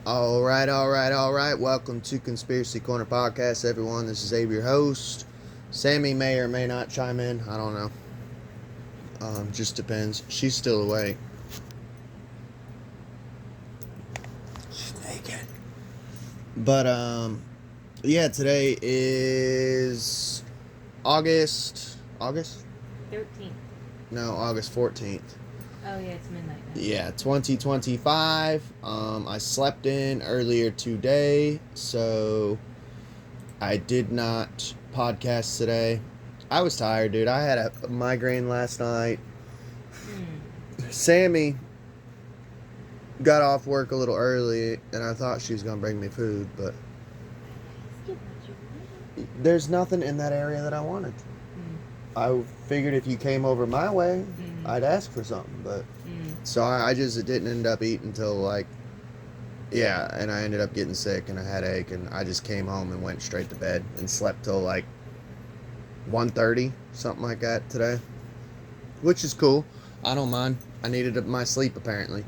All right. Welcome to Conspiracy Corner Podcast, everyone. This is Abe, your host. Sammy may or may not chime in. I don't know. Just depends. She's still awake. She's naked. But, yeah, today is August 13th. No, August 14th. Oh, yeah, it's midnight now. Yeah, 2025. I slept in earlier today, so I did not podcast today. I was tired, dude. I had a migraine last night. Sammy got off work a little early, and I thought she was going to bring me food, but there's nothing in that area that I wanted. I figured if you came over my way, I'd ask for something, but so I just didn't end up eating until and I ended up getting sick and a headache, and I just came home and went straight to bed and slept till 1:30, something like that today, which is cool. I don't mind. I needed my sleep apparently.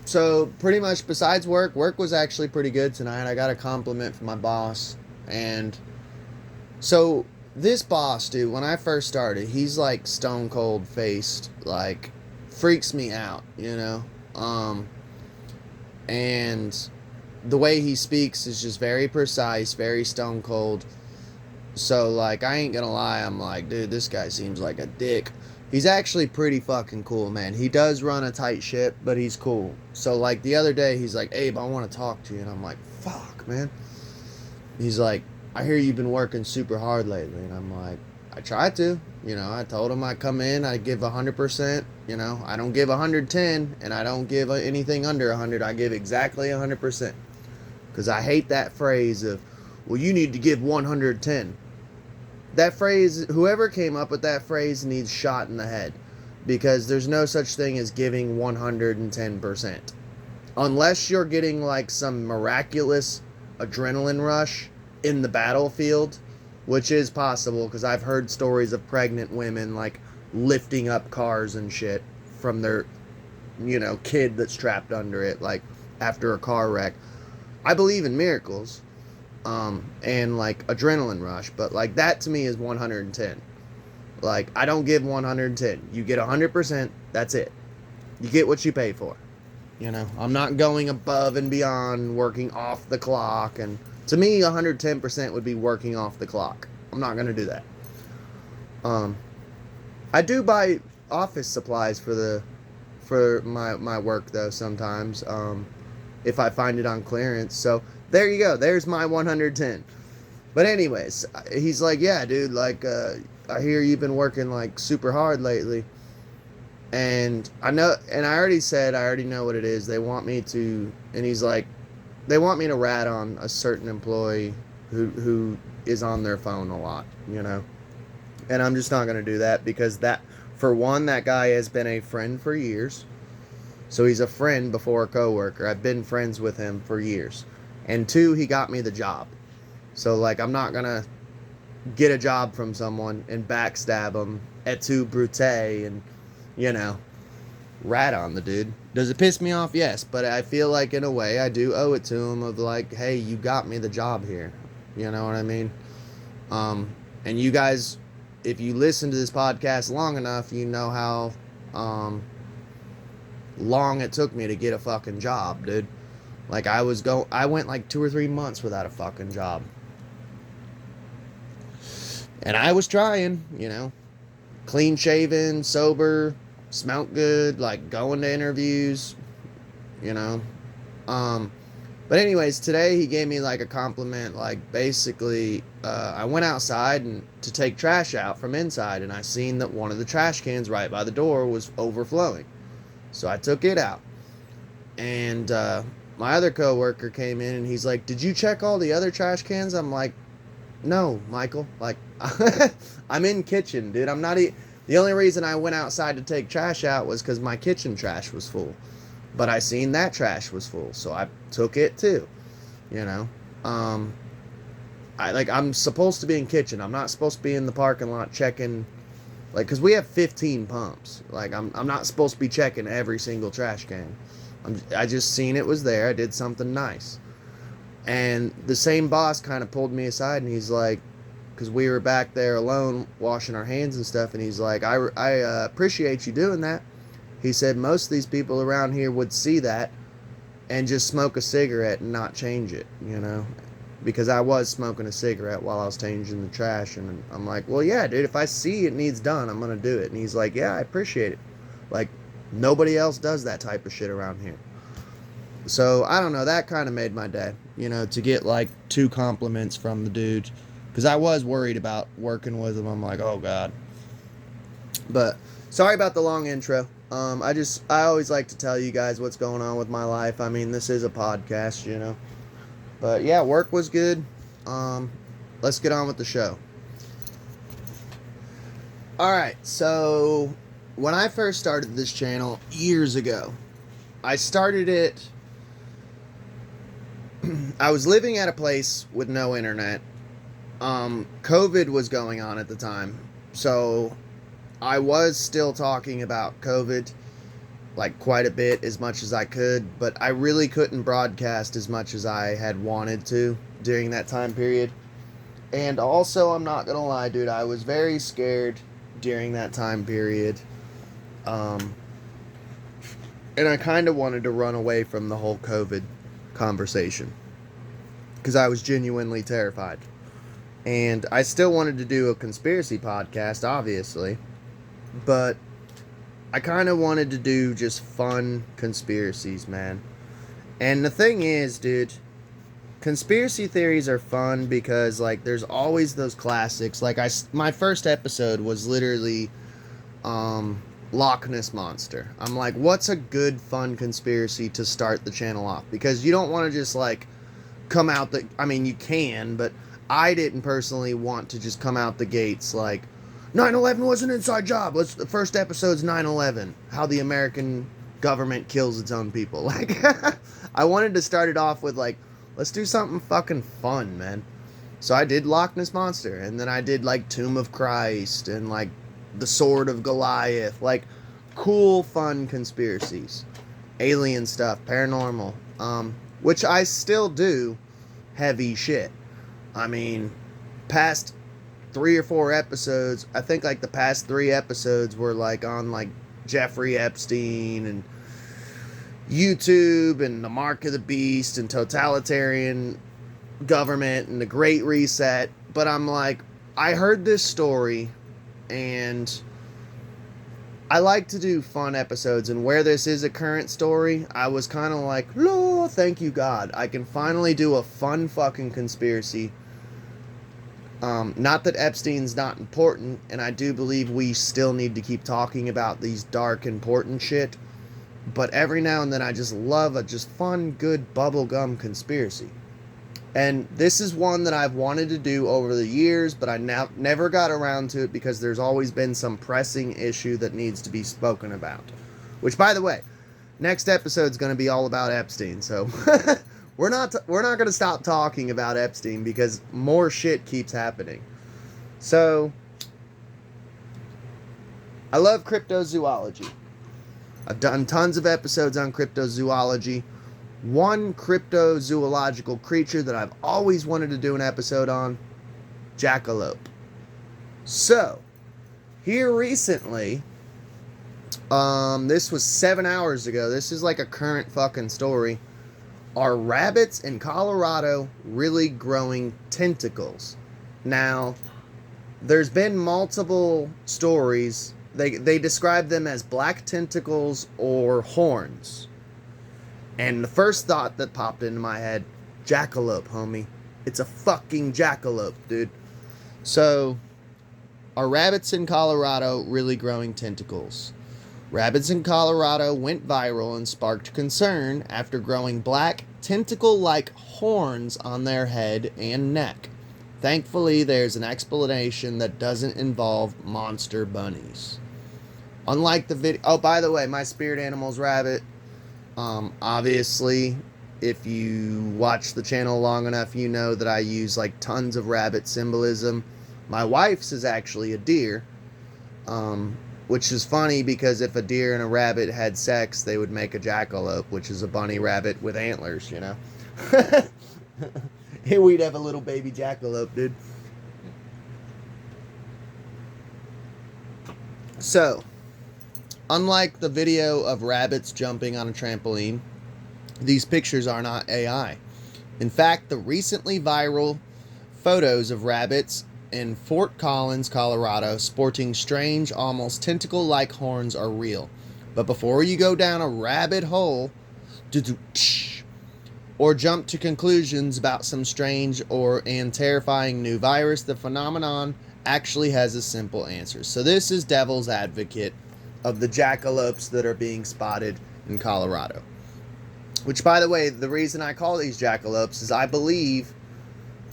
So pretty much besides work was actually pretty good tonight. I got a compliment from my boss, and so this boss, dude, when I first started, he's like stone cold faced, like freaks me out, you know? And the way he speaks is just very precise, very stone cold. So like, I ain't gonna lie, I'm like, dude, this guy seems like a dick. He's actually pretty fucking cool, man. He does run a tight ship, but he's cool. So like the other day, he's like, Abe, I want to talk to you. And I'm like, fuck, man. He's like, I hear you've been working super hard lately. And I'm like, I try to. You know, I told him I come in, I give 100%. You know, I don't give 110, and I don't give anything under 100. I give exactly 100%. Because I hate that phrase of, well, you need to give 110. That phrase, whoever came up with that phrase needs shot in the head. Because there's no such thing as giving 110%. Unless you're getting like some miraculous adrenaline rush in the battlefield, which is possible because I've heard stories of pregnant women like lifting up cars and shit from their, kid that's trapped under it, like after a car wreck. I believe in miracles, and like adrenaline rush, but like that to me is 110. Like, I don't give 110. You get 100%, that's it. You get what you pay for. I'm not going above and beyond, working off the clock, and to me, 110% would be working off the clock. I'm not going to do that. I do buy office supplies for my work, though, sometimes, if I find it on clearance. So, there you go. There's my 110. But anyways, he's like, yeah, dude, like, I hear you've been working, like, super hard lately. And I already know what it is. They want me to, and he's like, they want me to rat on a certain employee who is on their phone a lot, And I'm just not going to do that because for one, that guy has been a friend for years. So he's a friend before a coworker. I've been friends with him for years. And two, he got me the job. So, like, I'm not going to get a job from someone and backstab him et tu brute and, rat on the dude. Does it piss me off? Yes, but I feel like in a way I do owe it to him of like, hey, you got me the job here. You know what I mean? And you guys, if you listen to this podcast long enough, you know how long it took me to get a fucking job, dude. Like I went like 2 or 3 months without a fucking job. And I was trying, clean shaven, sober, smelled good, like going to interviews, but anyways, today he gave me like a compliment, like basically, I went outside to take trash out from inside, and I seen that one of the trash cans right by the door was overflowing, so I took it out, and my other coworker came in, and he's like, did you check all the other trash cans? I'm like, no, Michael, like, I'm in kitchen, dude, I'm not the only reason I went outside to take trash out was because my kitchen trash was full. But I seen that trash was full, so I took it too. I'm supposed to be in kitchen. I'm not supposed to be in the parking lot checking, like, because we have 15 pumps. Like, I'm not supposed to be checking every single trash can. I just seen it was there. I did something nice. And the same boss kind of pulled me aside and he's like, because we were back there alone washing our hands and stuff, and he's like, I appreciate you doing that. He said most of these people around here would see that and just smoke a cigarette and not change it, you know, because I was smoking a cigarette while I was changing the trash. And I'm like, well, yeah, dude, if I see it needs done, I'm going to do it. And he's like, yeah, I appreciate it. Like, nobody else does that type of shit around here. So, I don't know, that kind of made my day, you know, to get like 2 compliments from the dude. Because I was worried about working with him. I'm like, oh, God. But, sorry about the long intro. I always like to tell you guys what's going on with my life. I mean, this is a podcast, you know. But, yeah, work was good. Let's get on with the show. Alright, so, when I first started this channel years ago, I started it... I was living at a place with no internet. COVID was going on at the time, so I was still talking about COVID, like, quite a bit, as much as I could, but I really couldn't broadcast as much as I had wanted to during that time period. And also, I'm not gonna lie, dude, I was very scared during that time period, and I kind of wanted to run away from the whole COVID conversation, because I was genuinely terrified. And I still wanted to do a conspiracy podcast, obviously. But I kind of wanted to do just fun conspiracies, man. And the thing is, dude, conspiracy theories are fun because, like, there's always those classics. Like, my first episode was literally Loch Ness Monster. I'm like, what's a good, fun conspiracy to start the channel off? Because you don't want to just, like, come out the... I mean, you can, but... I didn't personally want to just come out the gates like 9/11 was an inside job. The first episode's 9/11, how the American government kills its own people. Like, I wanted to start it off with like, let's do something fucking fun, man. So I did Loch Ness Monster, and then I did like Tomb of Christ and like the Sword of Goliath, like cool, fun conspiracies, alien stuff, paranormal, which I still do heavy shit. I mean, past 3 or 4 episodes, I think like the past 3 episodes were like on like Jeffrey Epstein and YouTube and the Mark of the Beast and totalitarian government and the Great Reset. But I'm like, I heard this story and I like to do fun episodes, and where this is a current story, I was kind of like, oh, thank you God, I can finally do a fun fucking conspiracy. Not that Epstein's not important, and I do believe we still need to keep talking about these dark, important shit, but every now and then I just love a just fun, good bubblegum conspiracy. And this is one that I've wanted to do over the years, but I never got around to it because there's always been some pressing issue that needs to be spoken about. Which, by the way, next episode's going to be all about Epstein, so... We're not going to stop talking about Epstein because more shit keeps happening. So, I love cryptozoology. I've done tons of episodes on cryptozoology. One cryptozoological creature that I've always wanted to do an episode on, jackalope. So, here recently, this was 7 hours ago. This is like a current fucking story. Are rabbits in Colorado really growing tentacles? Now, there's been multiple stories. They describe them as black tentacles or horns. And the first thought that popped into my head, jackalope, homie. It's a fucking jackalope, dude. So, are rabbits in Colorado really growing tentacles? Rabbits in Colorado went viral and sparked concern after growing black, tentacle-like horns on their head and neck. Thankfully, there's an explanation that doesn't involve monster bunnies. Unlike the video... Oh, by the way, my spirit animal's rabbit. Obviously, if you watch the channel long enough, you know that I use, like, tons of rabbit symbolism. My wife's is actually a deer. which is funny because if a deer and a rabbit had sex, they would make a jackalope, which is a bunny rabbit with antlers, you know. And we'd have a little baby jackalope, dude. So, unlike the video of rabbits jumping on a trampoline, these pictures are not AI. In fact, the recently viral photos of rabbits in Fort Collins, Colorado, sporting strange, almost tentacle-like horns are real. But before you go down a rabbit hole, or jump to conclusions about some strange and terrifying new virus, the phenomenon actually has a simple answer. So this is devil's advocate of the jackalopes that are being spotted in Colorado. Which, by the way, the reason I call these jackalopes is I believe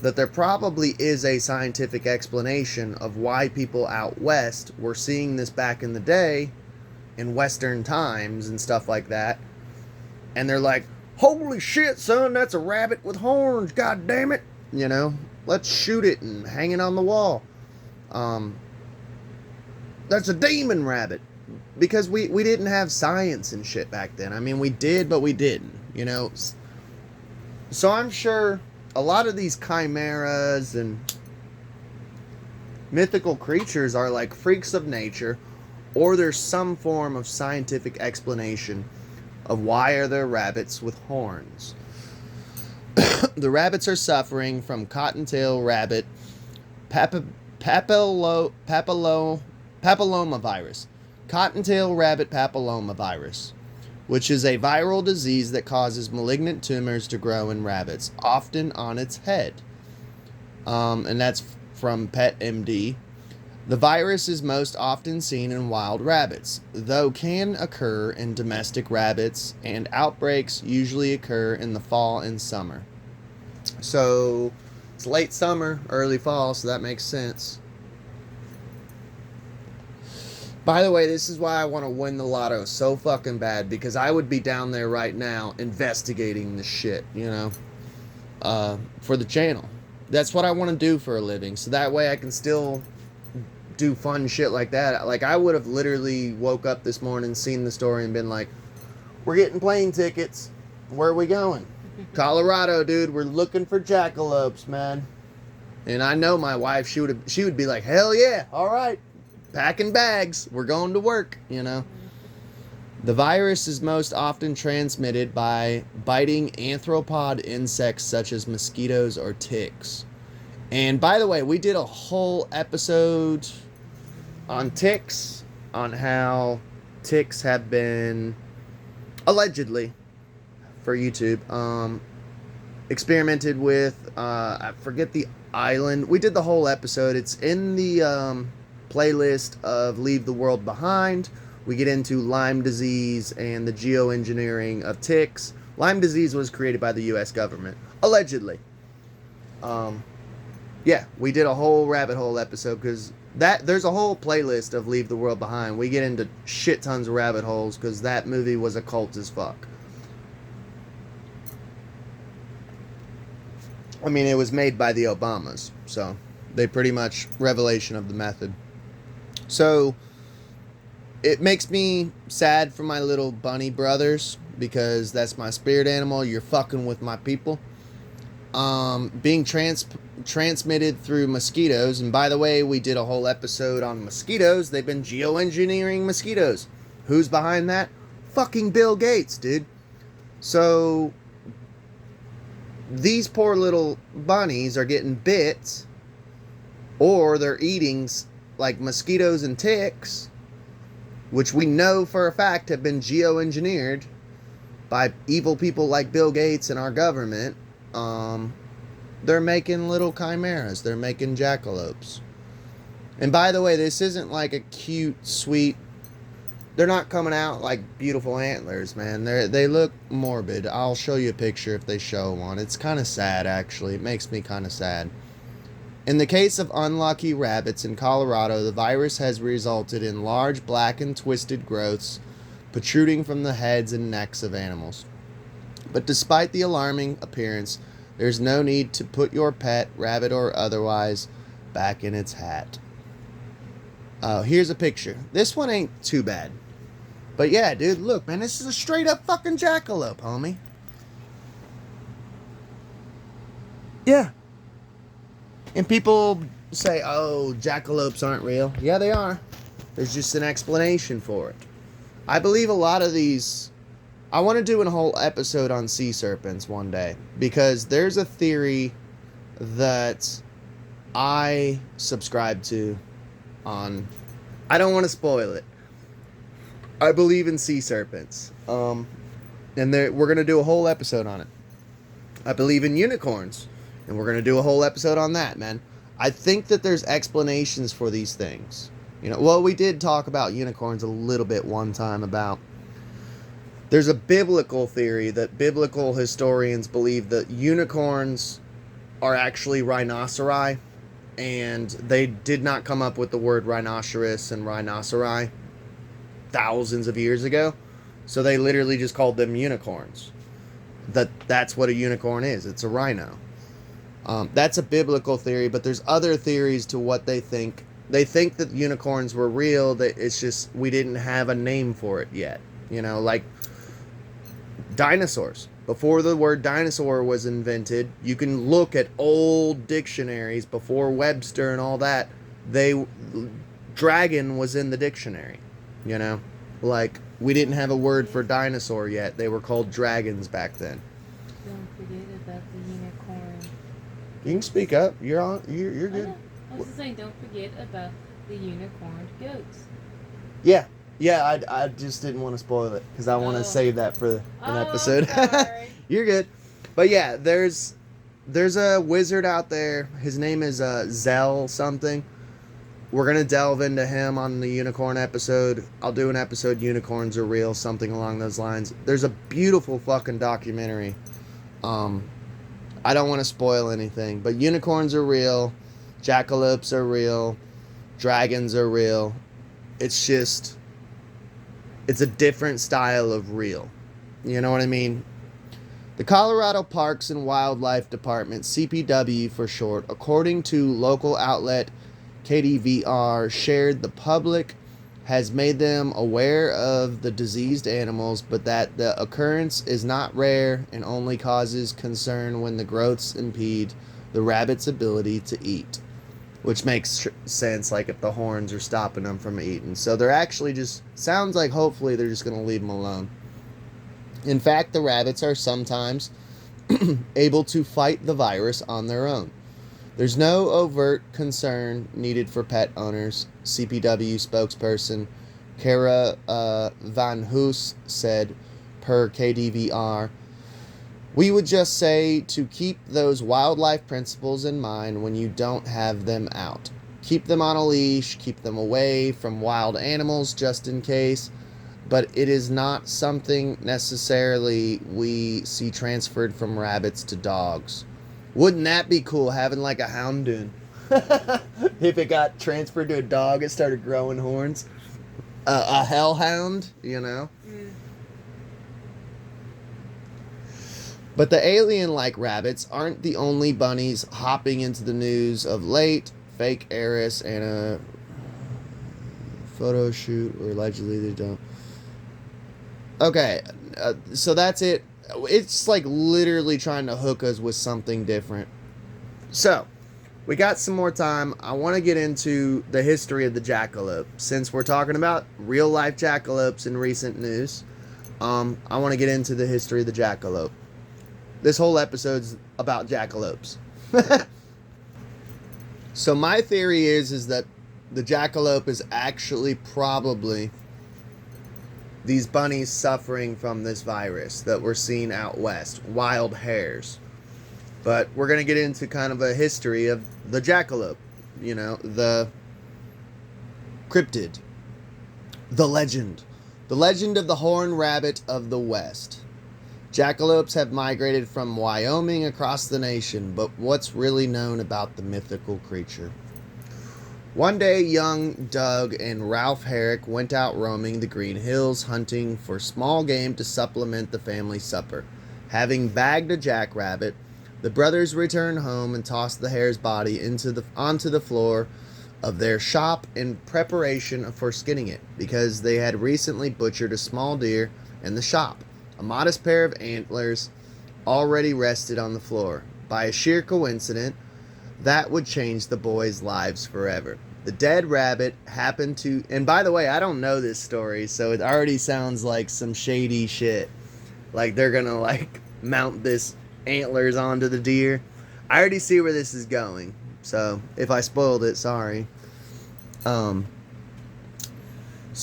that there probably is a scientific explanation of why people out west were seeing this back in the day in Western times and stuff like that. And they're like, holy shit, son, that's a rabbit with horns, god damn it. You know, let's shoot it and hang it on the wall. That's a demon rabbit. Because we didn't have science and shit back then. I mean, we did, but we didn't, you know. So I'm sure a lot of these chimeras and mythical creatures are like freaks of nature, or there's some form of scientific explanation of why are there rabbits with horns. The rabbits are suffering from cottontail rabbit papillomavirus. Cottontail rabbit papillomavirus, which is a viral disease that causes malignant tumors to grow in rabbits, often on its head. And that's from PetMD. The virus is most often seen in wild rabbits, though can occur in domestic rabbits, and outbreaks usually occur in the fall and summer. So it's late summer, early fall, so that makes sense. By the way, this is why I want to win the lotto so fucking bad, because I would be down there right now investigating this shit, you know, for the channel. That's what I want to do for a living, so that way I can still do fun shit like that. Like, I would have literally woke up this morning, seen the story, and been like, we're getting plane tickets. Where are we going? Colorado, dude. We're looking for jackalopes, man. And I know my wife, she would be like, hell yeah, all right. Packing bags, we're going to work, you know. The virus is most often transmitted by biting arthropod insects such as mosquitoes or ticks. And by the way, we did a whole episode on ticks, on how ticks have been allegedly, for YouTube, experimented with. I forget the island. We did the whole episode. It's in the playlist of Leave the World Behind. We get into Lyme disease and the geoengineering of ticks. Lyme disease was created by the US government, allegedly. Yeah, we did a whole rabbit hole episode because there's a whole playlist of Leave the World Behind. We get into shit tons of rabbit holes because that movie was occult as fuck. I mean, it was made by the Obamas, so they pretty much revelation of the method. So it makes me sad for my little bunny brothers because that's my spirit animal. You're fucking with my people. Being transmitted through mosquitoes. And by the way, we did a whole episode on mosquitoes. They've been geoengineering mosquitoes. Who's behind that? Fucking Bill Gates, dude. So these poor little bunnies are getting bit, or they're eating like mosquitoes and ticks, which we know for a fact have been geoengineered by evil people like Bill Gates and our government. They're making little chimeras. They're making jackalopes. And by the way, this isn't like a cute, sweet... They're not coming out like beautiful antlers, man. They look morbid. I'll show you a picture if they show one. It's kind of sad, actually. It makes me kind of sad. In the case of unlucky rabbits in Colorado, the virus has resulted in large black and twisted growths protruding from the heads and necks of animals. But despite the alarming appearance, there's no need to put your pet, rabbit or otherwise, back in its hat. Here's a picture. This one ain't too bad. But yeah, dude, look, man, this is a straight up fucking jackalope, homie. Yeah. And people say, oh, jackalopes aren't real. Yeah, they are. There's just an explanation for it. I believe a lot of these... I want to do a whole episode on sea serpents one day. Because there's a theory that I subscribe to on... I don't want to spoil it. I believe in sea serpents. And we're going to do a whole episode on it. I believe in unicorns. And we're going to do a whole episode on that, man. I think that there's explanations for these things. You know, well, we did talk about unicorns a little bit one time about... There's a biblical theory that biblical historians believe that unicorns are actually rhinoceri. And they did not come up with the word rhinoceros and rhinoceri thousands of years ago. So they literally just called them unicorns. That's what a unicorn is. It's a rhino. That's a biblical theory, but there's other theories to what they think. They think that unicorns were real. That it's just we didn't have a name for it yet. You know, like dinosaurs. Before the word dinosaur was invented, you can look at old dictionaries before Webster and all that. Dragon was in the dictionary. You know, like we didn't have a word for dinosaur yet. They were called dragons back then. Don't forget about the unicorn. You can speak up. You're on. You're good. I was just saying, don't forget about the unicorn goats. Yeah. I just didn't want to spoil it because I want to save that for an episode. Sorry. You're good. But yeah, there's a wizard out there. His name is Zell something. We're going to delve into him on the unicorn episode. I'll do an episode, Unicorns Are Real, something along those lines. There's a beautiful fucking documentary. I don't want to spoil anything, but unicorns are real. Jackalopes are real. Dragons are real. It's just... It's a different style of real. You know what I mean? The Colorado Parks and Wildlife Department, CPW for short, according to local outlet KDVR, shared the public has made them aware of the diseased animals, but that the occurrence is not rare and only causes concern when the growths impede the rabbit's ability to eat. Which makes sense, like if the horns are stopping them from eating. So they're actually just, sounds like hopefully they're just going to leave them alone. In fact, the rabbits are sometimes able to fight the virus on their own. There's no overt concern needed for pet owners, CPW spokesperson Kara Van Hoos said per KDVR. We would just say to keep those wildlife principles in mind when you don't have them out. Keep them on a leash, keep them away from wild animals just in case, but it is not something necessarily we see transferred from rabbits to dogs. Wouldn't that be cool, having like a houndoon? If it got transferred to a dog, it started growing horns. A hellhound, you know? But the alien-like rabbits aren't the only bunnies hopping into the news of late. Fake heiress and a photo shoot, or allegedly they don't. Okay, so that's it. It's like literally trying to hook us with something different. So, we got some more time. I want to get into the history of the jackalope. Since we're talking about real-life jackalopes in recent news, I want to get into the history of the jackalope. This whole episode's about jackalopes. So my theory is that the jackalope is actually probably these bunnies suffering from this virus that we're seeing out west, wild hares. But we're going to get into kind of a history of the jackalope, you know, the cryptid, the legend of the horned rabbit of the West. Jackalopes have migrated from Wyoming across the nation, but what's really known about the mythical creature? One day, young Doug and Ralph Herrick went out roaming the Green Hills, hunting for small game to supplement the family supper. Having bagged a jackrabbit, the brothers returned home and tossed the hare's body onto the floor of their shop in preparation for skinning it, because they had recently butchered a small deer in the shop. A modest pair of antlers already rested on the floor. By a sheer coincidence, that would change the boys' lives forever. The dead rabbit happened to, and by the way, I don't know this story, so it already sounds like some shady shit. Like they're gonna like mount this antlers onto the deer. I already see where this is going. So if I spoiled it, sorry. So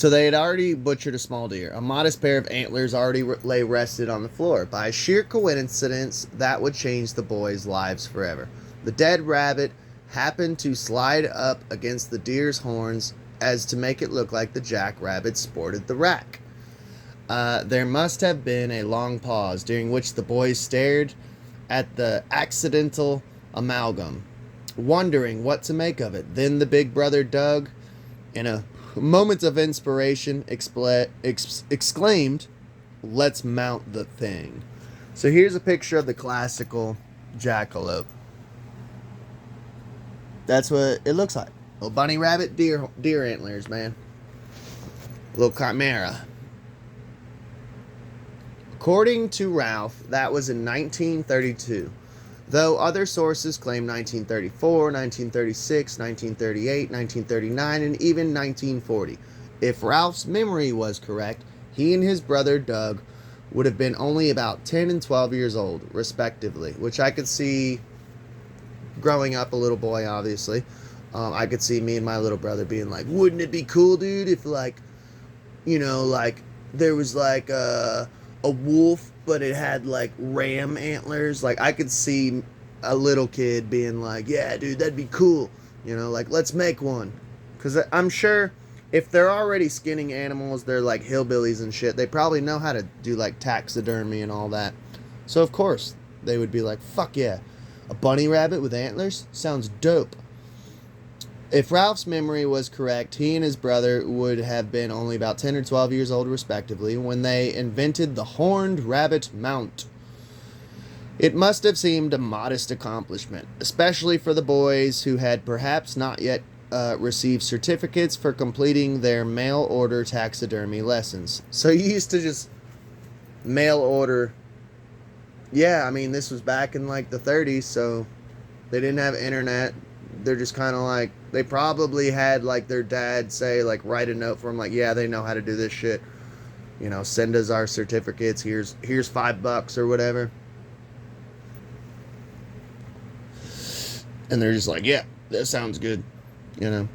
they had already butchered a small deer. A modest pair of antlers already lay rested on the floor. By a sheer coincidence, that would change the boys' lives forever. The dead rabbit happened to slide up against the deer's horns as to make it look like the jackrabbit sported the rack. There must have been a long pause, during which the boys stared at the accidental amalgam, wondering what to make of it. Then the big brother Doug, in a moment of inspiration, exclaimed, "Let's mount the thing." So here's a picture of the classical jackalope. That's what it looks like. Little bunny rabbit, deer antlers, man. Little chimera. According to Ralph, that was in 1932, though other sources claim 1934, 1936, 1938, 1939, and even 1940. If Ralph's memory was correct, he and his brother Doug would have been only about 10 and 12 years old, respectively, which I could see growing up a little boy, obviously. I could see me and my little brother being like, wouldn't it be cool, dude, if like, you know, like there was like a wolf, but it had like ram antlers. Like I could see a little kid being like, yeah, dude, that'd be cool. You know, like let's make one. Because I'm sure if they're already skinning animals, they're like hillbillies and shit. They probably know how to do like taxidermy and all that. So of course they would be like, fuck yeah. A bunny rabbit with antlers? Sounds dope. If Ralph's memory was correct, he and his brother would have been only about 10 or 12 years old, respectively, when they invented the horned rabbit mount. It must have seemed a modest accomplishment, especially for the boys who had perhaps not yet received certificates for completing their mail order taxidermy lessons. So you used to just mail order. Yeah, I mean, this was back in like the 30s, so they didn't have internet. They're just kind of like, they probably had like their dad say, like, write a note for them, like, yeah, they know how to do this shit. You know, send us our certificates. Here's $5 or whatever. And they're just like, yeah, that sounds good. You know.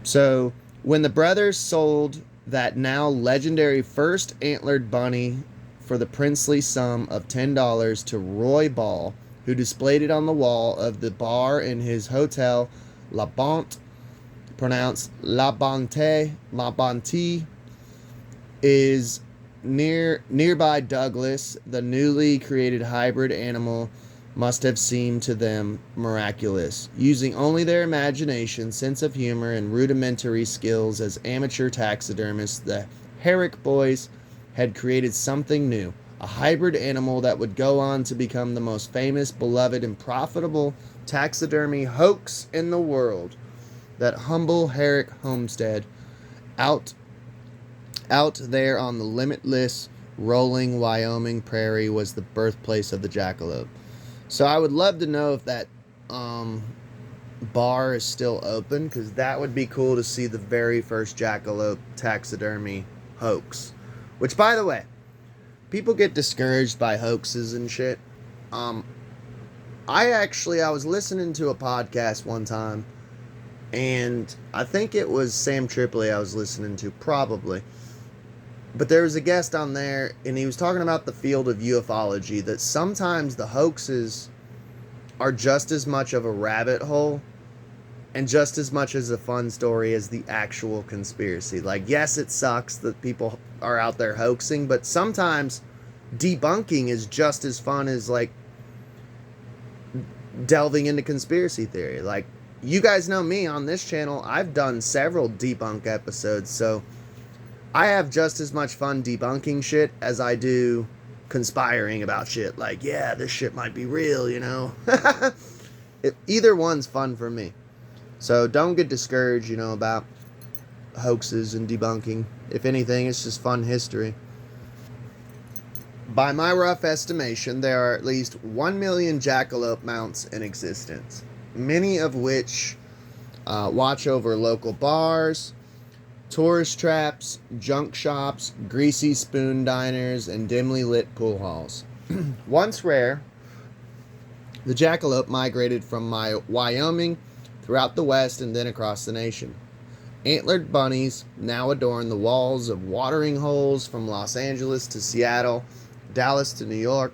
So when the brothers sold that now legendary first antlered bunny for the princely sum of $10 to Roy Ball, who displayed it on the wall of the bar in his hotel, La Bonte, pronounced La Bonte, is nearby Douglas. The newly created hybrid animal must have seemed to them miraculous. Using only their imagination, sense of humor, and rudimentary skills as amateur taxidermists, the Herrick boys had created something new. A hybrid animal that would go on to become the most famous, beloved, and profitable taxidermy hoax in the world. That humble Herrick homestead out there on the limitless, rolling Wyoming prairie was the birthplace of the jackalope. So I would love to know if that bar is still open, because that would be cool to see the very first jackalope taxidermy hoax. Which, by the way, people get discouraged by hoaxes and shit. I was listening to a podcast one time, and I think it was Sam Tripoli I was listening to, probably. But there was a guest on there, and he was talking about the field of ufology, that sometimes the hoaxes are just as much of a rabbit hole and just as much as a fun story as the actual conspiracy. Like, yes, it sucks that people are out there hoaxing, but sometimes debunking is just as fun as, like, delving into conspiracy theory. Like, you guys know me on this channel. I've done several debunk episodes, so I have just as much fun debunking shit as I do conspiring about shit. Like, yeah, this shit might be real, you know? Either one's fun for me. So don't get discouraged, about hoaxes and debunking. If anything, it's just fun history. By my rough estimation, there are at least 1 million jackalope mounts in existence, many of which watch over local bars, tourist traps, junk shops, greasy spoon diners, and dimly lit pool halls. Once rare, the jackalope migrated from Wyoming throughout the West and then across the nation. Antlered bunnies now adorn the walls of watering holes from Los Angeles to Seattle, Dallas to New York.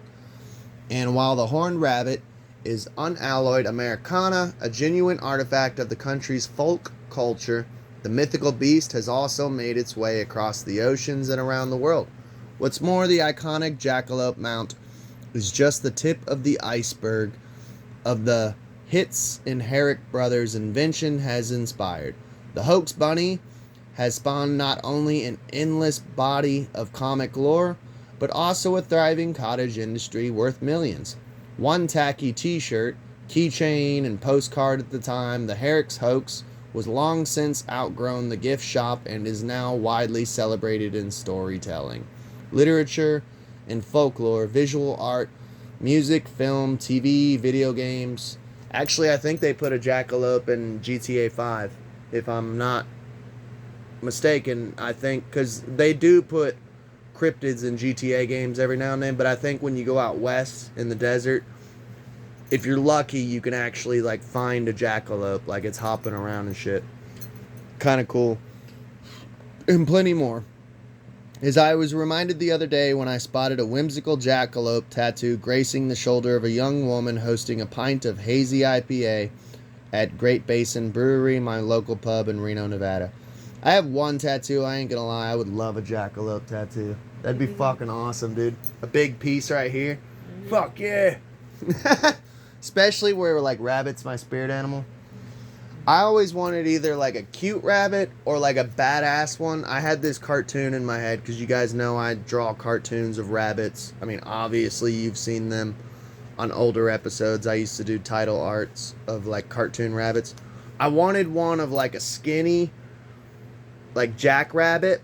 And while the horned rabbit is unalloyed Americana, a genuine artifact of the country's folk culture, the mythical beast has also made its way across the oceans and around the world. What's more, the iconic jackalope mount is just the tip of the iceberg of the hits in Herrick Brothers' invention has inspired. The hoax bunny has spawned not only an endless body of comic lore, but also a thriving cottage industry worth millions. One tacky t-shirt, keychain, and postcard at the time, the Herrick's hoax was long since outgrown the gift shop and is now widely celebrated in storytelling, literature, and folklore, visual art, music, film, TV, video games. Actually, I think they put a jackalope in GTA 5, if I'm not mistaken. I think, because they do put cryptids in GTA games every now and then, but I think when you go out west in the desert, if you're lucky, you can actually like find a jackalope, like it's hopping around and shit. Kind of cool. And plenty more. As I was reminded the other day when I spotted a whimsical jackalope tattoo gracing the shoulder of a young woman hosting a pint of hazy IPA at Great Basin Brewery, my local pub in Reno, Nevada. I have one tattoo, I ain't gonna lie. I would love a jackalope tattoo. That'd be fucking awesome, dude. A big piece right here. Fuck yeah. Especially where, like, rabbit's my spirit animal. I always wanted either, like, a cute rabbit or, like, a badass one. I had this cartoon in my head, because you guys know I draw cartoons of rabbits. I mean, obviously, you've seen them on older episodes. I used to do title arts of, like, cartoon rabbits. I wanted one of, like, a skinny, like, jackrabbit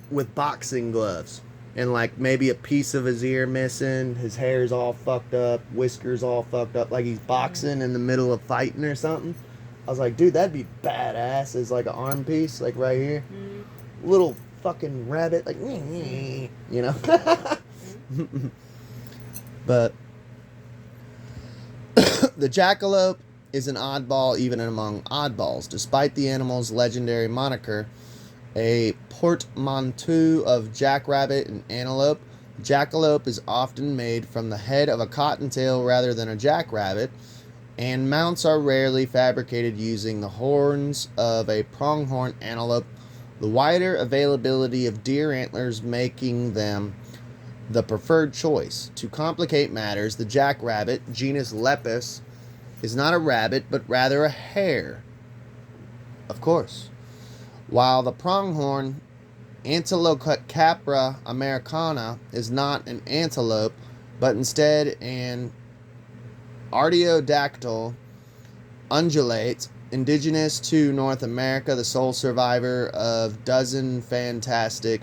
with boxing gloves. And, like, maybe a piece of his ear missing. His hair's all fucked up. Whiskers all fucked up. Like he's boxing in the middle of fighting or something. I was like, dude, that'd be badass as, like, an arm piece. Like, right here. Little fucking rabbit. Like, you know. But the jackalope is an oddball even among oddballs. Despite the animal's legendary moniker, a portmanteau of jackrabbit and antelope, jackalope is often made from the head of a cottontail rather than a jackrabbit, and mounts are rarely fabricated using the horns of a pronghorn antelope, the wider availability of deer antlers making them the preferred choice. To complicate matters, the jackrabbit, genus Lepus, is not a rabbit, but rather a hare. Of course. While the pronghorn Antilocapra americana is not an antelope, but instead an artiodactyl ungulate, indigenous to North America, the sole survivor of dozen fantastic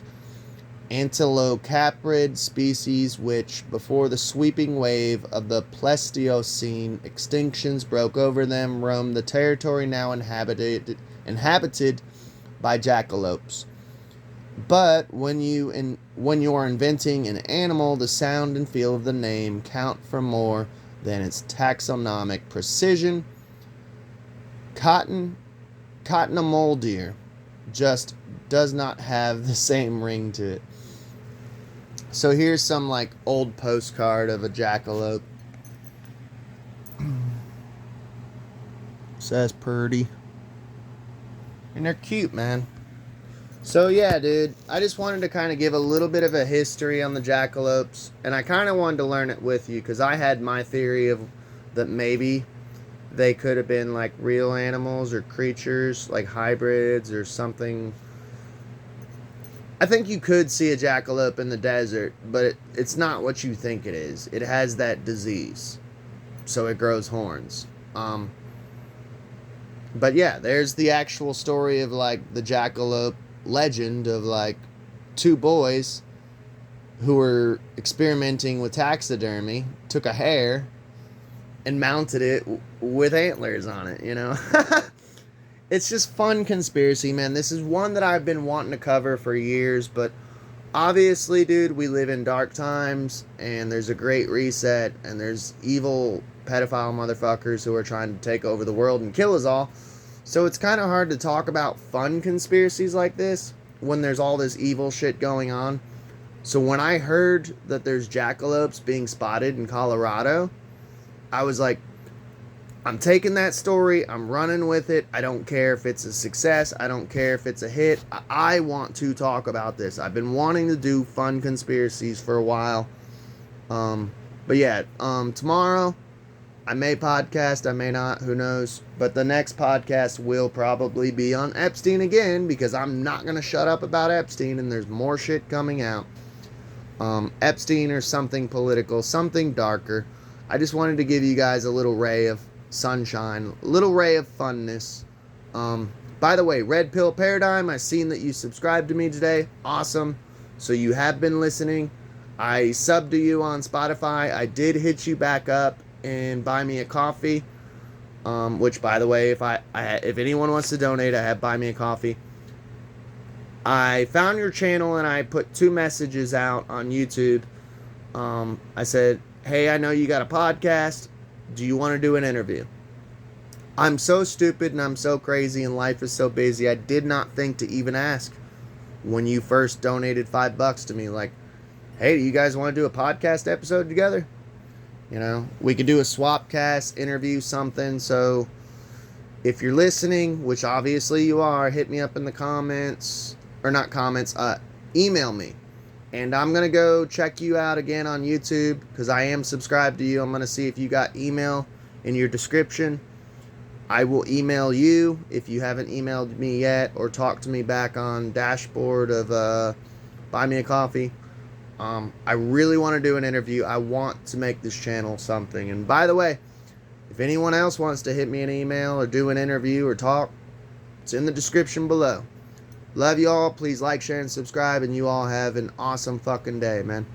antilocaprid species which, before the sweeping wave of the Pleistocene extinctions broke over them, roamed the territory now inhabited by jackalopes. But when you are inventing an animal, the sound and feel of the name count for more than its taxonomic precision. Cotton mole deer just does not have the same ring to it. So here's some, like, old postcard of a jackalope. Says purdy. And they're cute, man. So yeah, dude, I just wanted to kind of give a little bit of a history on the jackalopes, and I kind of wanted to learn it with you, because I had my theory of that maybe they could have been, like, real animals or creatures, like hybrids or something. I think you could see a jackalope in the desert, but it's not what you think it is. It has that disease, so it grows horns. Um, but yeah, there's the actual story of like the jackalope legend of like two boys who were experimenting with taxidermy, took a hare and mounted it with antlers on it, you know? It's just fun conspiracy, man. This is one that I've been wanting to cover for years, but obviously, dude, we live in dark times and there's a great reset and there's evil pedophile motherfuckers who are trying to take over the world and kill us all. So it's kind of hard to talk about fun conspiracies like this when there's all this evil shit going on. So when I heard that there's jackalopes being spotted in Colorado, I was like, I'm taking that story, I'm running with it. I don't care if it's a success, I don't care if it's a hit. I want to talk about this. I've been wanting to do fun conspiracies for a while. But yeah, tomorrow I may podcast, I may not, who knows. But the next podcast will probably be on Epstein again, because I'm not going to shut up about Epstein and there's more shit coming out. Epstein or something political, something darker. I just wanted to give you guys a little ray of sunshine, a little ray of funness. By the way, Red Pill Paradigm, I seen that you subscribed to me today. Awesome. So you have been listening. I subbed to you on Spotify. I did hit you back up and buy me a coffee. Which, by the way, if anyone wants to donate, I have buy me a coffee. I found your channel and I put 2 messages out on YouTube. I said, hey, I know you got a podcast. Do you want to do an interview? I'm so stupid and I'm so crazy and life is so busy. I did not think to even ask when you first donated $5 to me. Like, hey, do you guys want to do a podcast episode together? You know, we could do a swap cast, interview, something. So if you're listening, which obviously you are, hit me up in the comments. Or not comments, email me. And I'm going to go check you out again on YouTube because I am subscribed to you. I'm going to see if you got email in your description. I will email you if you haven't emailed me yet, or talk to me back on dashboard of Buy Me a Coffee. I really want to do an interview. I want to make this channel something. And by the way, if anyone else wants to hit me an email or do an interview or talk, it's in the description below. Love you all. Please like, share, and subscribe. And you all have an awesome fucking day, man.